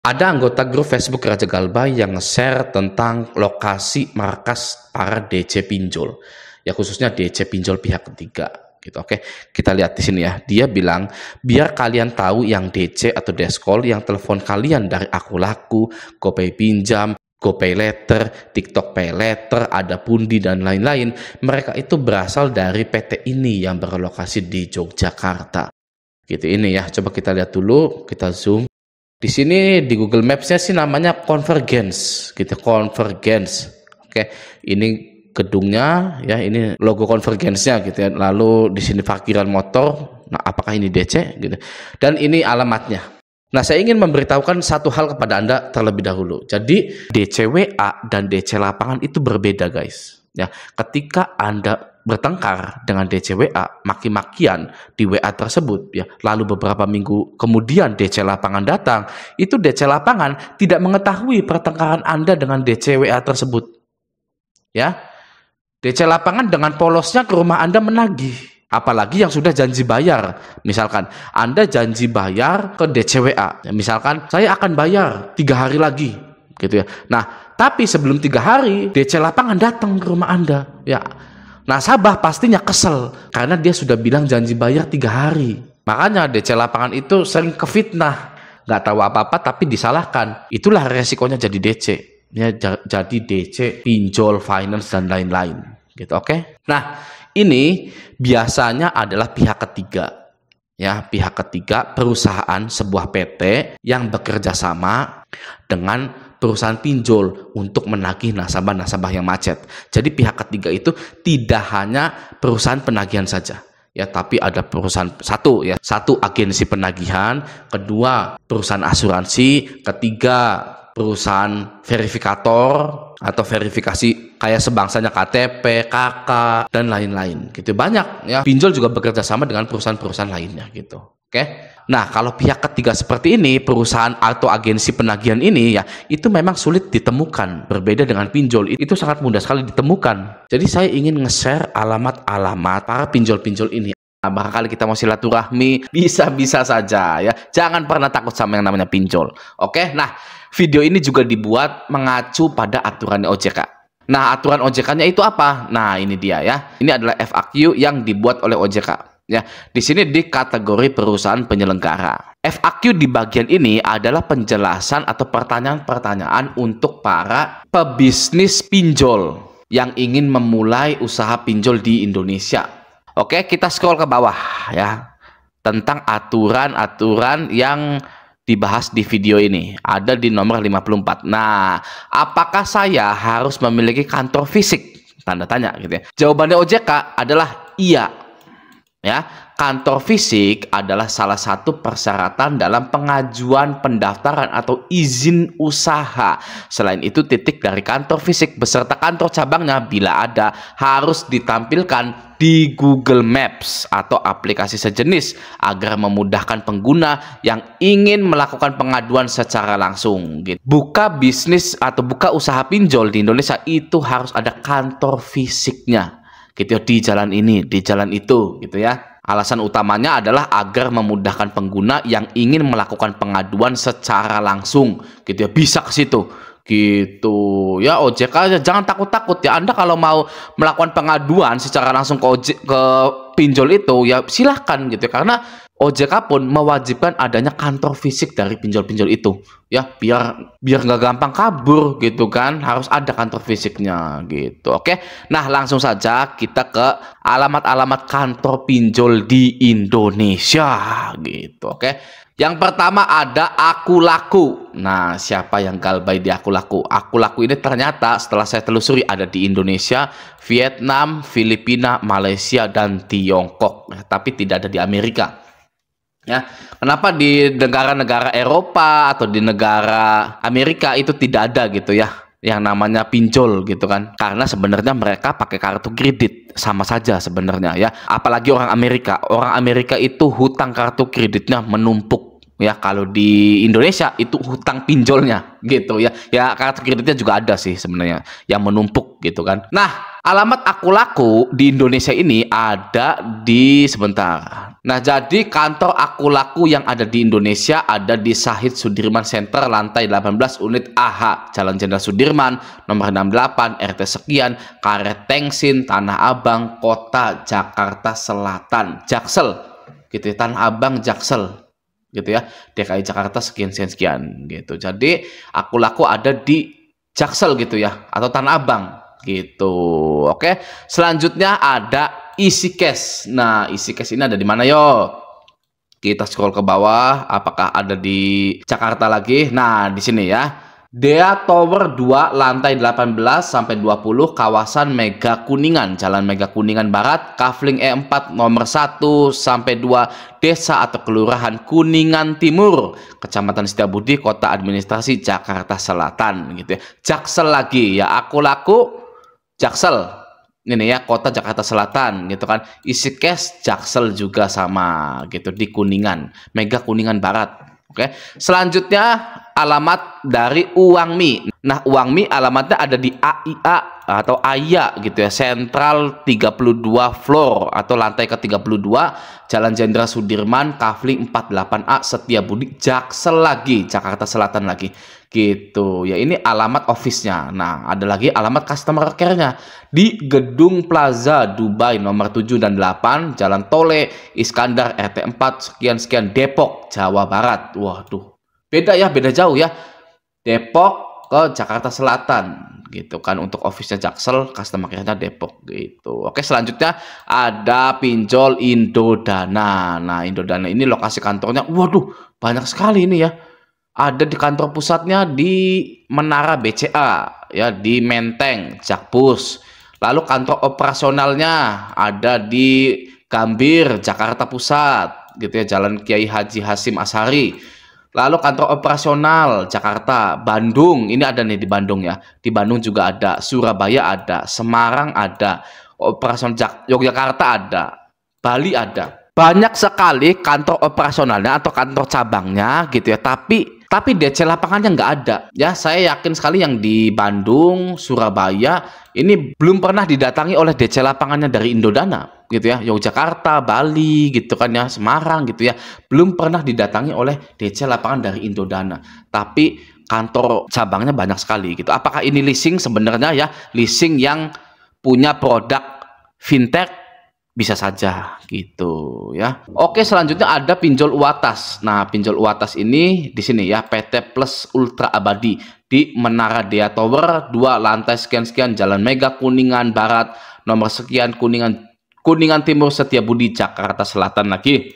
Ada anggota grup Facebook Raja Galbay yang nge-share tentang lokasi markas para DC pinjol, ya khususnya DC pinjol pihak ketiga gitu. Oke, kita lihat di sini ya. Dia bilang, biar kalian tahu yang DC atau Deskol yang telepon kalian dari Aku Laku, GoPay Pinjam, GoPay Letter, TikTok Pay Letter, Ada Pundi dan lain-lain, mereka itu berasal dari PT ini yang berlokasi di Yogyakarta. Gitu ini ya. Coba kita lihat dulu, kita zoom. Di sini di Google Maps-nya sih namanya Convergence, gitu, Convergence. Oke, ini gedungnya ya, ini logo Convergence-nya gitu ya. Lalu di sini parkiran motor. Nah, apakah ini DC gitu? Dan ini alamatnya. Nah, saya ingin memberitahukan satu hal kepada Anda terlebih dahulu. Jadi, DC WA dan DC lapangan itu berbeda, guys. Ya, ketika Anda bertengkar dengan DC WA, maki-makian di WA tersebut, ya, lalu beberapa minggu kemudian DC lapangan datang, itu DC lapangan tidak mengetahui pertengkaran Anda dengan DC WA tersebut. Ya, DC lapangan dengan polosnya ke rumah Anda menagih. Apalagi yang sudah janji bayar. Misalkan Anda janji bayar ke DCWA, misalkan saya akan bayar 3 hari lagi gitu ya. Nah, tapi sebelum 3 hari DC lapangan datang ke rumah Anda ya. Nasabah pastinya kesel karena dia sudah bilang janji bayar 3 hari. Makanya DC lapangan itu sering kefitnah, nggak tahu apa-apa tapi disalahkan. Itulah resikonya jadi DC ya, jadi DC pinjol, finance dan lain-lain gitu. Oke. Nah, ini biasanya adalah pihak ketiga, ya, pihak ketiga perusahaan sebuah PT yang bekerja sama dengan perusahaan pinjol untuk menagih nasabah-nasabah yang macet. Jadi pihak ketiga itu tidak hanya perusahaan penagihan saja, ya, tapi ada perusahaan satu agensi penagihan, kedua perusahaan asuransi, ketiga perusahaan verifikator atau verifikasi kayak sebangsanya KTP, KK dan lain-lain gitu. Banyak ya. Pinjol juga bekerja sama dengan perusahaan-perusahaan lainnya gitu. Oke. Nah, kalau pihak ketiga seperti ini, perusahaan atau agensi penagihan ini ya, itu memang sulit ditemukan. Berbeda dengan pinjol, itu sangat mudah sekali ditemukan. Jadi saya ingin nge-share alamat-alamat para pinjol-pinjol ini. Nah, barangkali kita mau silaturahmi, bisa-bisa saja ya. Jangan pernah takut sama yang namanya pinjol. Oke. Nah, video ini juga dibuat mengacu pada aturan OJK. Nah, aturan OJK-nya itu apa? Nah, ini dia ya. Ini adalah FAQ yang dibuat oleh OJK. Ya, di sini di kategori perusahaan penyelenggara. FAQ di bagian ini adalah penjelasan atau pertanyaan-pertanyaan untuk para pebisnis pinjol yang ingin memulai usaha pinjol di Indonesia. Oke, kita scroll ke bawah ya. Tentang aturan-aturan yang dibahas di video ini ada di nomor 54. Nah, apakah saya harus memiliki kantor fisik? Tanda tanya gitu ya. Jawabannya OJK adalah iya. Ya, kantor fisik adalah salah satu persyaratan dalam pengajuan pendaftaran atau izin usaha. Selain itu, titik dari kantor fisik beserta kantor cabangnya bila ada harus ditampilkan di Google Maps atau aplikasi sejenis agar memudahkan pengguna yang ingin melakukan pengaduan secara langsung. Buka bisnis atau buka usaha pinjol di Indonesia itu harus ada kantor fisiknya. Gitu ya, di jalan ini, di jalan itu gitu ya. Alasan utamanya adalah agar memudahkan pengguna yang ingin melakukan pengaduan secara langsung gitu ya, bisa ke situ gitu ya. OJK jangan takut-takut ya. Anda kalau mau melakukan pengaduan secara langsung ke pinjol itu ya silahkan gitu ya, karena OJK pun mewajibkan adanya kantor fisik dari pinjol-pinjol itu ya, biar nggak gampang kabur gitu kan, harus ada kantor fisiknya gitu. Oke, nah langsung saja kita ke alamat-alamat kantor pinjol di Indonesia gitu. Oke, yang pertama ada Aku Laku. Nah, siapa yang galbay di Aku Laku? Aku Laku ini ternyata setelah saya telusuri ada di Indonesia, Vietnam, Filipina, Malaysia dan Tiongkok, tapi tidak ada di Amerika. Ya, kenapa di negara-negara Eropa atau di negara Amerika itu tidak ada gitu ya yang namanya pinjol gitu kan? Karena sebenarnya mereka pakai kartu kredit, sama saja sebenarnya ya. Apalagi orang Amerika itu hutang kartu kreditnya menumpuk ya. Kalau di Indonesia itu hutang pinjolnya gitu ya. Ya, kartu kreditnya juga ada sih sebenarnya yang menumpuk gitu kan. Nah, Alamat Aku Laku di Indonesia ini ada di sebentar. Nah, jadi kantor Aku Laku yang ada di Indonesia ada di Syahid Sudirman Center, lantai 18, unit AH, Jalan Jenderal Sudirman, nomor 68, RT sekian, Karet Tengsin, Tanah Abang, Kota Jakarta Selatan, Jaksel, gitu ya, Tanah Abang, Jaksel, gitu ya, DKI Jakarta sekian sekian sekian, gitu. Jadi Aku Laku ada di Jaksel gitu ya, atau Tanah Abang. Gitu. Oke, selanjutnya ada isi cash. Nah, isi cash ini ada di mana yo? Kita scroll ke bawah, apakah ada di Jakarta lagi? Nah, di sini ya. Dea Tower 2, lantai 18 sampai 20, kawasan Mega Kuningan, Jalan Mega Kuningan Barat, Kafling E4 nomor 1 sampai 2, Desa atau Kelurahan Kuningan Timur, Kecamatan Setiabudi, Kota Administrasi Jakarta Selatan, gitu ya. Jaksel lagi ya, Aku Laku Jaksel, ini ya, Kota Jakarta Selatan, gitu kan. Isi cash Jaksel juga sama, gitu, di Kuningan, Mega Kuningan Barat. Oke, selanjutnya alamat dari Uang Mi. Nah, Uang Mi alamatnya ada di AIA atau AIA, gitu ya, Sentral 32 floor atau lantai ke-32, Jalan Jenderal Sudirman, Kafling 48A, Setiabudi, Jaksel lagi, Jakarta Selatan lagi. Gitu ya, ini alamat office-nya. Nah, ada lagi alamat customer care-nya di Gedung Plaza Dubai nomor 7 dan 8, Jalan Tole Iskandar RT 4 sekian sekian, Depok, Jawa Barat. Waduh, beda ya, beda jauh ya, Depok ke Jakarta Selatan, gitu kan. Untuk office-nya Jaksel, customer care-nya Depok, gitu. Oke, selanjutnya ada pinjol Indodana. Nah, Indodana ini lokasi kantornya, waduh, banyak sekali ini ya. Ada di kantor pusatnya di Menara BCA ya, di Menteng, Jakpus. Lalu kantor operasionalnya ada di Gambir, Jakarta Pusat, gitu ya, Jalan Kiai Haji Hasim Asyari. Lalu kantor operasional Jakarta, Bandung, ini ada nih di Bandung ya. Di Bandung juga ada, Surabaya ada, Semarang ada, operasional Yogyakarta ada, Bali ada. Banyak sekali kantor operasionalnya atau kantor cabangnya, gitu ya. Tapi DC lapangannya nggak ada. Ya, saya yakin sekali yang di Bandung, Surabaya ini belum pernah didatangi oleh DC lapangannya dari Indodana, gitu ya. Yogyakarta, Bali, gitu kan ya, Semarang, gitu ya. Belum pernah didatangi oleh DC lapangan dari Indodana. Tapi kantor cabangnya banyak sekali, gitu. Apakah ini leasing? Sebenarnya ya, leasing yang punya produk fintech, bisa saja, gitu ya. Oke, selanjutnya ada pinjol UATAS. Nah, pinjol UATAS ini di sini ya, PT Plus Ultra Abadi di Menara Dea Tower 2, lantai sekian-sekian, Jalan Mega Kuningan Barat nomor sekian, Kuningan Timur, Setiabudi, Jakarta Selatan lagi.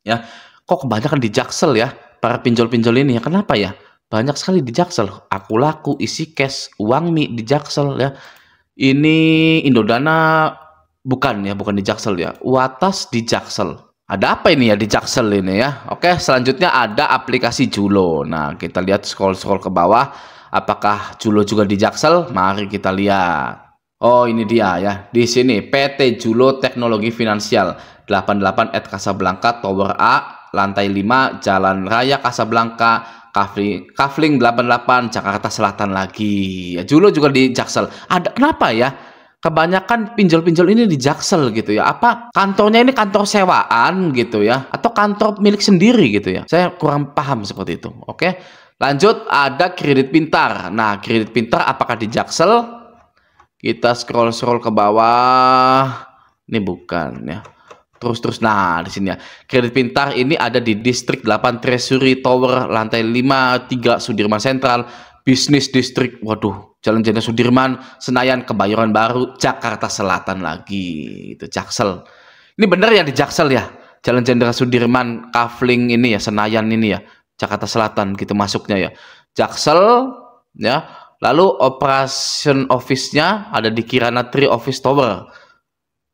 Ya, kok kebanyakan di Jaksel ya para pinjol-pinjol ini ya? Kenapa ya? Banyak sekali di Jaksel. Aku Laku, isi cash, Uang Mi di Jaksel ya. Ini Indodana bukan ya, bukan di Jaksel ya. UATAS di Jaksel. Ada apa ini ya di Jaksel ini ya? Oke, selanjutnya ada aplikasi Julo. Nah, kita lihat scroll-scroll ke bawah. Apakah Julo juga di Jaksel? Mari kita lihat. Oh, ini dia ya. Di sini PT Julo Teknologi Finansial 88 at Casablanca Tower A, lantai 5, Jalan Raya Casablanca, Kafling 88, Jakarta Selatan lagi. Ya, Julo juga di Jaksel. Ada kenapa ya? Kebanyakan pinjol-pinjol ini di Jaksel, gitu ya. Apa kantornya ini kantor sewaan gitu ya, atau kantor milik sendiri gitu ya? Saya kurang paham seperti itu. Oke, lanjut ada kredit pintar. Nah, kredit pintar apakah di Jaksel? Kita scroll ke bawah. Ini bukan ya. Terus, nah di sini ya. Kredit pintar ini ada di Distrik 8 Treasury Tower, lantai 5, 3 Sudirman Central, Bisnis Distrik, waduh, Jalan Jenderal Sudirman, Senayan, Kebayoran Baru, Jakarta Selatan lagi, itu Jaksel. Ini bener ya di Jaksel ya, Jalan Jenderal Sudirman, Kafling ini ya, Senayan ini ya, Jakarta Selatan gitu masuknya ya, Jaksel ya. Lalu operation office-nya ada di Kirana Tree Office Tower,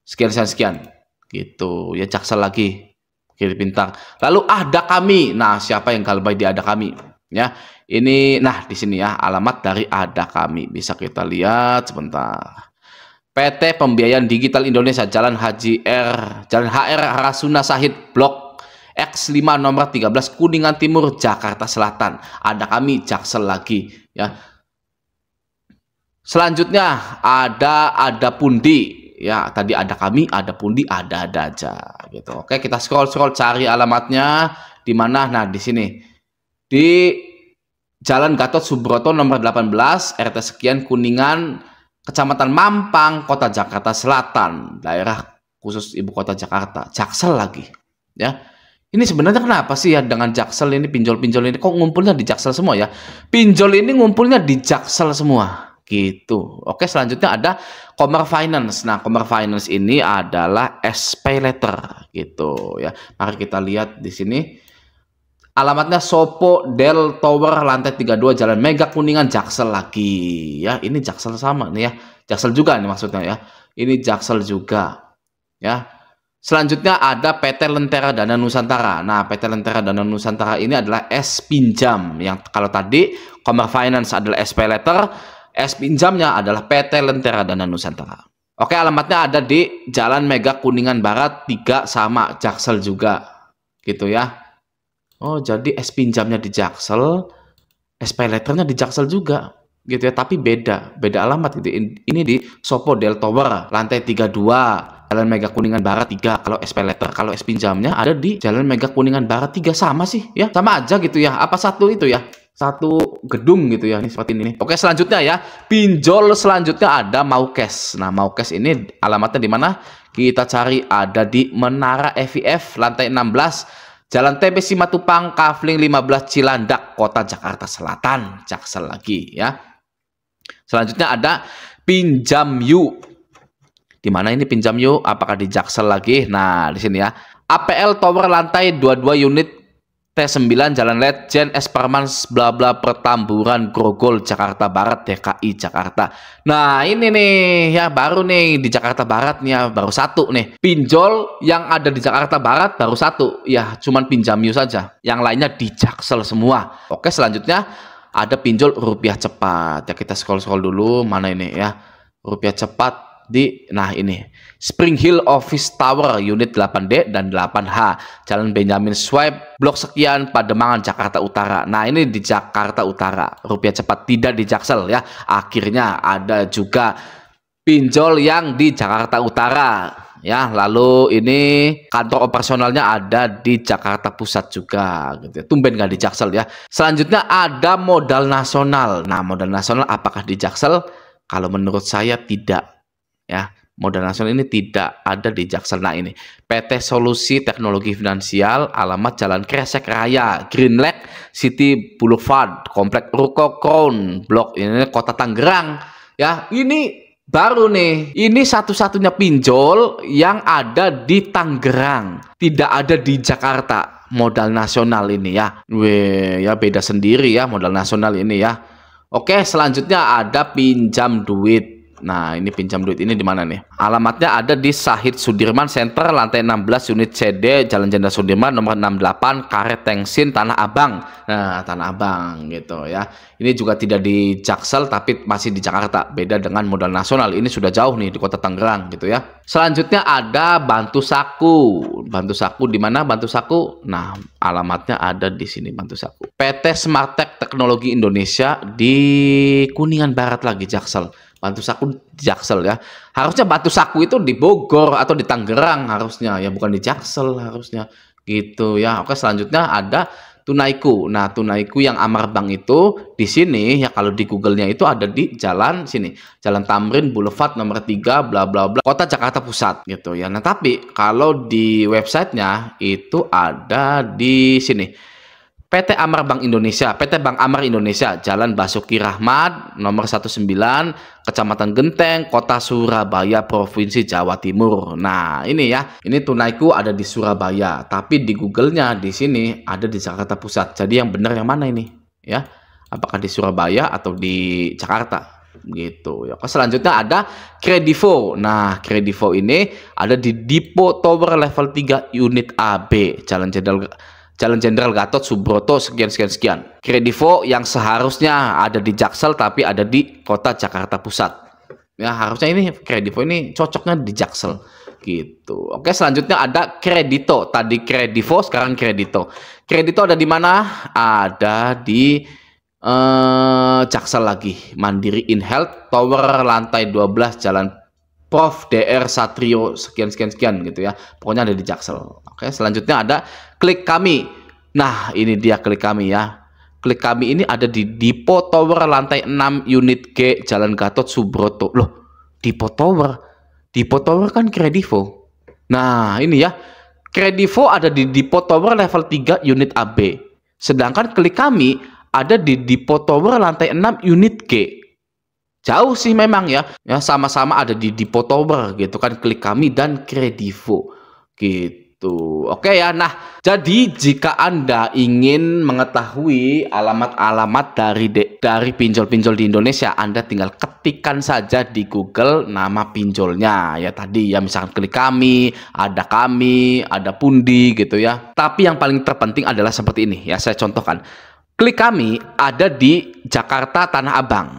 sekian gitu ya, Jaksel lagi, kiri pintar. Lalu ada kami, nah siapa yang galbay di ada kami ya? Ini, nah di sini ya alamat dari ada kami, bisa kita lihat sebentar. PT Pembiayaan Digital Indonesia, Jalan HR Rasuna Sahid, Blok X5 nomor 13, Kuningan Timur, Jakarta Selatan. Ada kami, Jaksel lagi ya. Selanjutnya ada Pundi. Ya, tadi ada kami, ada Pundi, ada aja gitu. Oke, kita scroll cari alamatnya di mana. Nah, di sini. Di Jalan Gatot Subroto nomor 18, RT sekian Kuningan, Kecamatan Mampang, Kota Jakarta Selatan, daerah khusus ibu kota Jakarta. Jaksel lagi, ya. Ini sebenarnya kenapa sih ya dengan Jaksel ini, pinjol-pinjol ini kok ngumpulnya di Jaksel semua ya? Pinjol ini ngumpulnya di Jaksel semua gitu. Oke, selanjutnya ada Commer Finance. Nah, Commer Finance ini adalah SP letter gitu ya. Mari kita lihat di sini. Alamatnya Sopo Del Tower lantai 32 Jalan Mega Kuningan, Jaksel lagi ya. Ini Jaksel sama nih ya. Jaksel juga nih maksudnya ya. Ini Jaksel juga ya. Selanjutnya ada PT Lentera Dana Nusantara. Nah, PT Lentera Dana Nusantara ini adalah S pinjam. Yang kalau tadi Commer Finance adalah SP letter, S pinjamnya adalah PT Lentera Dana Nusantara. Oke, alamatnya ada di Jalan Mega Kuningan Barat 3 sama Jaksel juga. Gitu ya. Oh, jadi S pinjamnya di Jaksel, SP letternya di Jaksel juga. Gitu ya, tapi beda alamat gitu. Ini di Sopo Del Tower lantai 32. Jalan Mega Kuningan Barat 3 kalau SP letter, kalau S pinjamnya ada di Jalan Mega Kuningan Barat 3 sama sih ya, sama aja gitu ya. Apa satu itu ya? Satu gedung gitu ya, ini seperti ini. Oke, selanjutnya ya, pinjol selanjutnya ada Maukes. Nah, Maukes ini alamatnya di mana? Kita cari, ada di Menara FIF lantai 16, Jalan TB Simatupang, Kafling 15 Cilandak, Kota Jakarta Selatan, Jaksel lagi ya. Selanjutnya ada Pinjam Yuk. Di mana ini Pinjam Yuk? Apakah di Jaksel lagi? Nah, di sini ya. APL Tower lantai 22 unit T9 Jalan Letjen S Parmans bla bla Pertamburan Grogol Jakarta Barat DKI Jakarta. Nah, ini nih ya baru nih di Jakarta Barat nih ya, baru satu nih. Pinjol yang ada di Jakarta Barat baru satu. Ya, cuman Pinjam Yuk saja. Yang lainnya di Jaksel semua. Oke, selanjutnya ada pinjol rupiah cepat. Ya, kita scroll dulu mana ini ya. Rupiah cepat nah ini Spring Hill Office Tower unit 8D dan 8H Jalan Benjamin Swipe blok sekian Pademangan Jakarta Utara. Nah, ini di Jakarta Utara, rupiah cepat, tidak di Jaksel ya. Akhirnya ada juga pinjol yang di Jakarta Utara ya. Lalu ini kantor operasionalnya ada di Jakarta Pusat juga gitu. Tumben nggak di Jaksel ya. Selanjutnya ada Modal Nasional. Nah, Modal Nasional apakah di Jaksel? Kalau menurut saya tidak. Ya, Modal Nasional ini tidak ada di Jaksel. Nah, ini PT Solusi Teknologi Finansial, alamat Jalan Kresek Raya, Green Lake City Boulevard, Komplek Ruko Crown, Blok ini Kota Tangerang. Ya, ini baru nih. Ini satu-satunya pinjol yang ada di Tangerang, tidak ada di Jakarta. Modal Nasional ini ya. Weh, ya beda sendiri ya Modal Nasional ini ya. Oke, selanjutnya ada Pinjam Duit. Nah, ini Pinjam Duit ini di mana nih? Alamatnya ada di Sahid Sudirman Center lantai 16 unit CD Jalan Jenderal Sudirman nomor 68 Karet Tengsin Tanah Abang. Nah, Tanah Abang gitu ya. Ini juga tidak di Jaksel tapi masih di Jakarta. Beda dengan Modal Nasional. Ini sudah jauh nih di Kota Tangerang gitu ya. Selanjutnya ada Bantu Saku. Bantu Saku di mana Bantu Saku? Nah, alamatnya ada di sini Bantu Saku. PT Smartech Teknologi Indonesia di Kuningan Barat lagi Jaksel. Bantu Saku di Jaksel ya. Harusnya Bantu Saku itu di Bogor atau di Tangerang harusnya ya, bukan di Jaksel harusnya gitu ya. Oke, selanjutnya ada Tunaiku. Nah, Tunaiku yang Amar Bank itu di sini ya, kalau di Google-nya itu ada di jalan sini, Jalan Tamrin Boulevard nomor 3 bla bla bla Kota Jakarta Pusat gitu ya. Nah, tapi kalau di websitenya itu ada di sini. PT Amar Bank Indonesia, PT Bank Amar Indonesia, Jalan Basuki Rahmat, nomor 19, Kecamatan Genteng, Kota Surabaya, Provinsi Jawa Timur. Nah, ini ya, ini Tunaiku ada di Surabaya, tapi di Google-nya di sini ada di Jakarta Pusat. Jadi yang benar yang mana ini? Ya, apakah di Surabaya atau di Jakarta? Gitu ya. Selanjutnya ada Kredivo. Nah, Kredivo ini ada di Dipo Tower level 3 unit AB, Jalan Jenderal Gatot Subroto sekian. Kredivo yang seharusnya ada di Jaksel tapi ada di Kota Jakarta Pusat. Ya, harusnya ini Kredivo ini cocoknya di Jaksel gitu. Oke, selanjutnya ada Kredito. Tadi Kredivo, sekarang Kredito. Kredito ada di mana? Ada di Jaksel lagi, Mandiri In Health Tower lantai 12 Jalan Prof. Dr. Satrio sekian gitu ya. Pokoknya ada di Jaksel. Oke, selanjutnya ada Klik Kami. Nah, ini dia Klik Kami ya. Klik Kami ini ada di Dipo Tower lantai 6 unit G Jalan Gatot Subroto. Loh, Dipo Tower kan Kredivo. Nah, ini ya. Kredivo ada di Dipo Tower level 3 unit AB. Sedangkan Klik Kami ada di Dipo Tower lantai 6 unit G. Jauh sih memang ya. Ya sama-sama ada di Dipo Tower gitu kan, Klik Kami dan Kredivo. Gitu. Oke ya. Nah, jadi jika Anda ingin mengetahui alamat-alamat dari pinjol-pinjol di Indonesia, Anda tinggal ketikkan saja di Google nama pinjolnya ya tadi ya, misalkan Klik Kami, ada Pundi gitu ya. Tapi yang paling terpenting adalah seperti ini ya, saya contohkan. Klik Kami ada di Jakarta Tanah Abang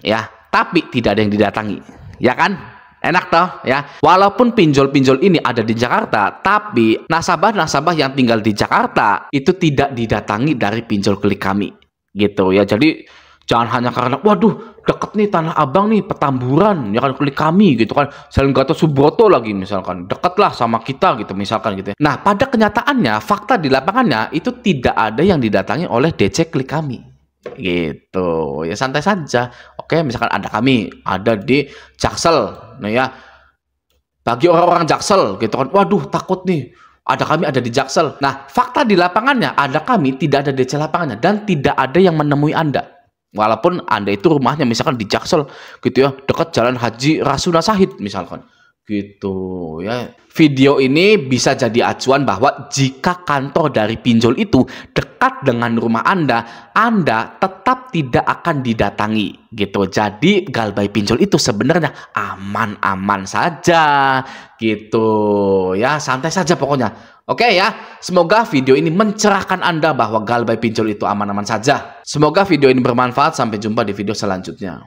ya, tapi tidak ada yang didatangi ya kan. Enak toh ya. Walaupun pinjol-pinjol ini ada di Jakarta, tapi nasabah-nasabah yang tinggal di Jakarta itu tidak didatangi dari pinjol Klik Kami gitu ya. Jadi jangan hanya karena waduh deket nih Tanah Abang nih, Petamburan ya kan, Klik Kami gitu kan, Jalan Gatot Subroto lagi misalkan, deket lah sama kita gitu misalkan gitu ya. Nah, pada kenyataannya fakta di lapangannya itu tidak ada yang didatangi oleh DC Klik Kami gitu ya, santai saja. Oke, misalkan ada di Jaksel, nah ya, bagi orang-orang Jaksel gitu kan, waduh takut nih, kami ada di Jaksel. Nah, fakta di lapangannya ada kami, tidak ada DC lapangannya, dan tidak ada yang menemui Anda. Walaupun Anda itu rumahnya misalkan di Jaksel gitu ya, dekat Jalan Haji Rasuna Said misalkan. Gitu ya. Video ini bisa jadi acuan bahwa jika kantor dari pinjol itu dekat dengan rumah Anda tetap tidak akan didatangi gitu. Jadi galbay pinjol itu sebenarnya aman-aman saja gitu ya, santai saja pokoknya. Oke ya, semoga video ini mencerahkan Anda bahwa galbay pinjol itu aman-aman saja. Semoga video ini bermanfaat. Sampai jumpa di video selanjutnya.